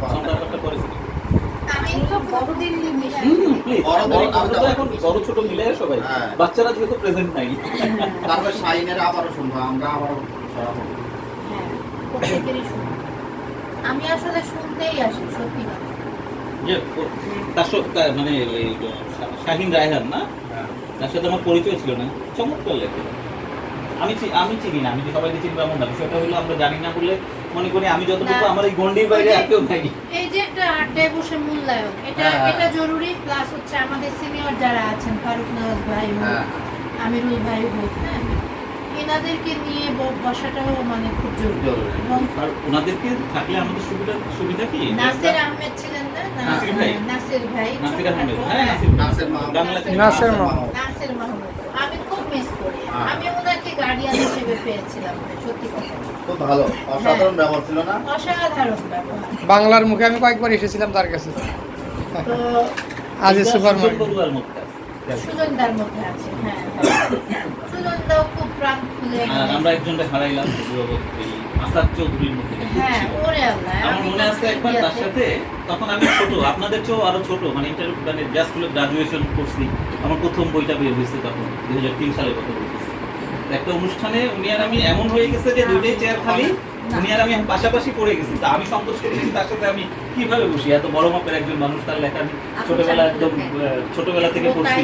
ব্যাপারটা পরিস্থিতি আমি তো বড়দিন এখন বড় ছোট মিলে সবাই বাচ্চারা যেহেতু প্রেজেন্ট নাই তারপর শাইনের আবারও শুনবো আমরা আবারও শোনাবো। হ্যাঁ প্রত্যেকেরই শুনি। আমি আসলে শুনতেই আসি সত্যি কথা। যে তার সাথে মানে শাহিন রায়হান না, তার সাথে আমার পরিচয় ছিল না, চমৎকার লেখে। আমি চিনি না, আমি যে সবাইকে চিনবো এমন না, বিষয়টা হলো আমরা জানি না বলে মনে করি আমি যতটুকু আমার এই গন্ডির বাইরে আর কেউ নাই। এই যে একটা আড্ডায় বসে মূল্যায়ন, এটা জরুরি। প্লাস হচ্ছে আমাদের সিনিয়র যারা আছেন, ফারুক নওয়াজ ভাই হোক, আমিরুল ভাই হোক, হ্যাঁ এনাদেরকে নিয়ে বসাটাও মানে খুব জরুরি। এবং ওনাদেরকে থাকলে আমাদের সুবিধা কি, নাসির আহমেদ ছিলেন না, নাসির ভাই, নাসির আহমেদ, হ্যাঁ নাসির মাহমুদ, আমি খুব মিস করি। আমি ওনাকে গার্ডিয়ান হিসেবে পেয়েছিলাম, সত্যি কথা। খুব ভালো, অসাধারণ ব্যবহার ছিল না? অসাধারণ ব্যবহার। বাংলার মুখে আমি কয়েকবার এসেছিলাম তার কাছে। তো আজ সুপার সুজনদার মধ্যে আছে, হ্যাঁ সুজনদাও খুব প্রাণ খুলে। আমরা একজনকে হারাইলাম আসাদ চৌধুরীর মধ্যে। হ্যাঁ ওরে আল্লাহ, আমার মনে আছে একবার তার সাথে, তখন আমি ছোট, আপনাদের চেয়েও আরো ছোট, মানে মানে জাস্ট গ্রাজুয়েশন করছি, আমার প্রথম বইটা বের হয়েছে তখন 2003 সালের কথা বলতেছি। একটা অনুষ্ঠানে উনি আর আমি এমন হয়ে গেছে যে দুইটাই চেয়ার খালি, উনি আর আমি পাশাপাশি পড়ে গেছি। তা আমি সন্তোষ করেছি তার সাথে আমি কিভাবে বসি, এত বড় মাপের একজন মানুষ, তার লেখা আমি ছোটবেলা একদম ছোটবেলা থেকে পড়ছি।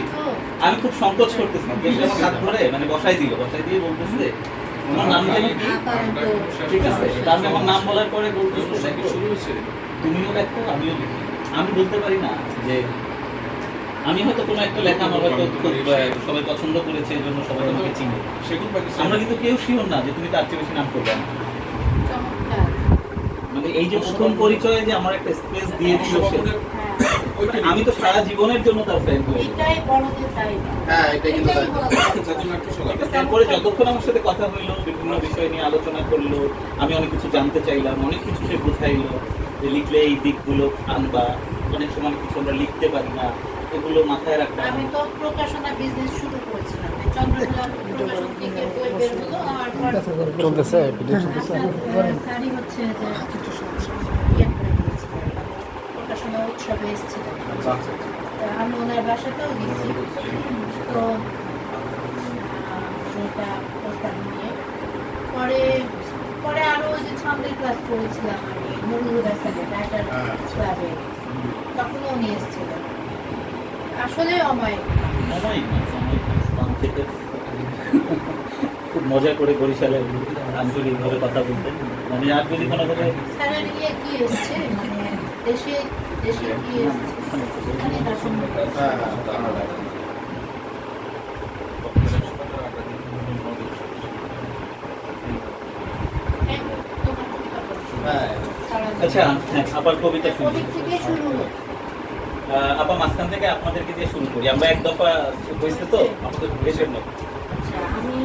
আমি খুব সংকোচ করতেছিলাম, বেশি আমার হাত ধরে মানে বসাই দিয়ে বলতেছে তোমার নাম জানি কি, ঠিক আছে, তার আমার নাম বলার পরে বলতেছে তুমিও লেখো আমিও লিখি। আমি বলতে পারি না যে আমি হয়তো কোনো একটা লেখা আমার হয়তো সবাই পছন্দ করেছে, এই জন্য সবাই আমাকে চিনে। আমরা কিন্তু কেউ শিওর না যে তুমি তার চেয়ে বেশি নাম করবে না। মানে এই যে প্রথম পরিচয়ে যে আমার একটা স্পেস দিয়ে দিল, আমি তো সারা জীবনের জন্য তার ফ্যান হয়ে গেলাম। হ্যাঁ এটা কিন্তু তারপরে যতক্ষণ আমার সাথে কথা হইলো, বিভিন্ন বিষয় নিয়ে আলোচনা করলো, আমি অনেক কিছু জানতে চাইলাম, অনেক কিছু সে বোঝাইলো যে লিখলে এই দিকগুলো আনবা, অনেক সময় কিছু আমরা লিখতে পারি না, এগুলো মাথায় রাখবা। আমি তো প্রকাশনা বিজনেস শুরু করেছিলাম, চন্দ্রকলা প্রকাশন থেকে বই বের হলো, আর চলতেছে ভিডিও চলতেছে। সারি হচ্ছে যে প্রকাশনা উৎসবে এসেছিলাম, আমি ওনার বাসাতেও গেছি। তো সেটা প্রস্তাব নিয়ে পরে আরো ওই যে ছন্দের ক্লাস করেছিলাম আমি নুরুল হাসানের রাইটার ক্লাবে, তখনও উনি এসেছিলেন। আসলে খুব মজা করে বরিশালে আঞ্চলিকভাবে কথা বলতেন, মানে আর যদি কোনোভাবে স্যারের ইয়ে কি এসছে, মানে দেশে কি এসছে, মানে তার সম্পর্কে আচ্ছা আবার কবিতা শুনি। থেকে শুরু হলো। আপা মাঝখান থেকে আপনাদেরকে দিয়ে শুরু করি, আমরা এক দফা হয়েছে তো আমাদের দেশের মতো। আমি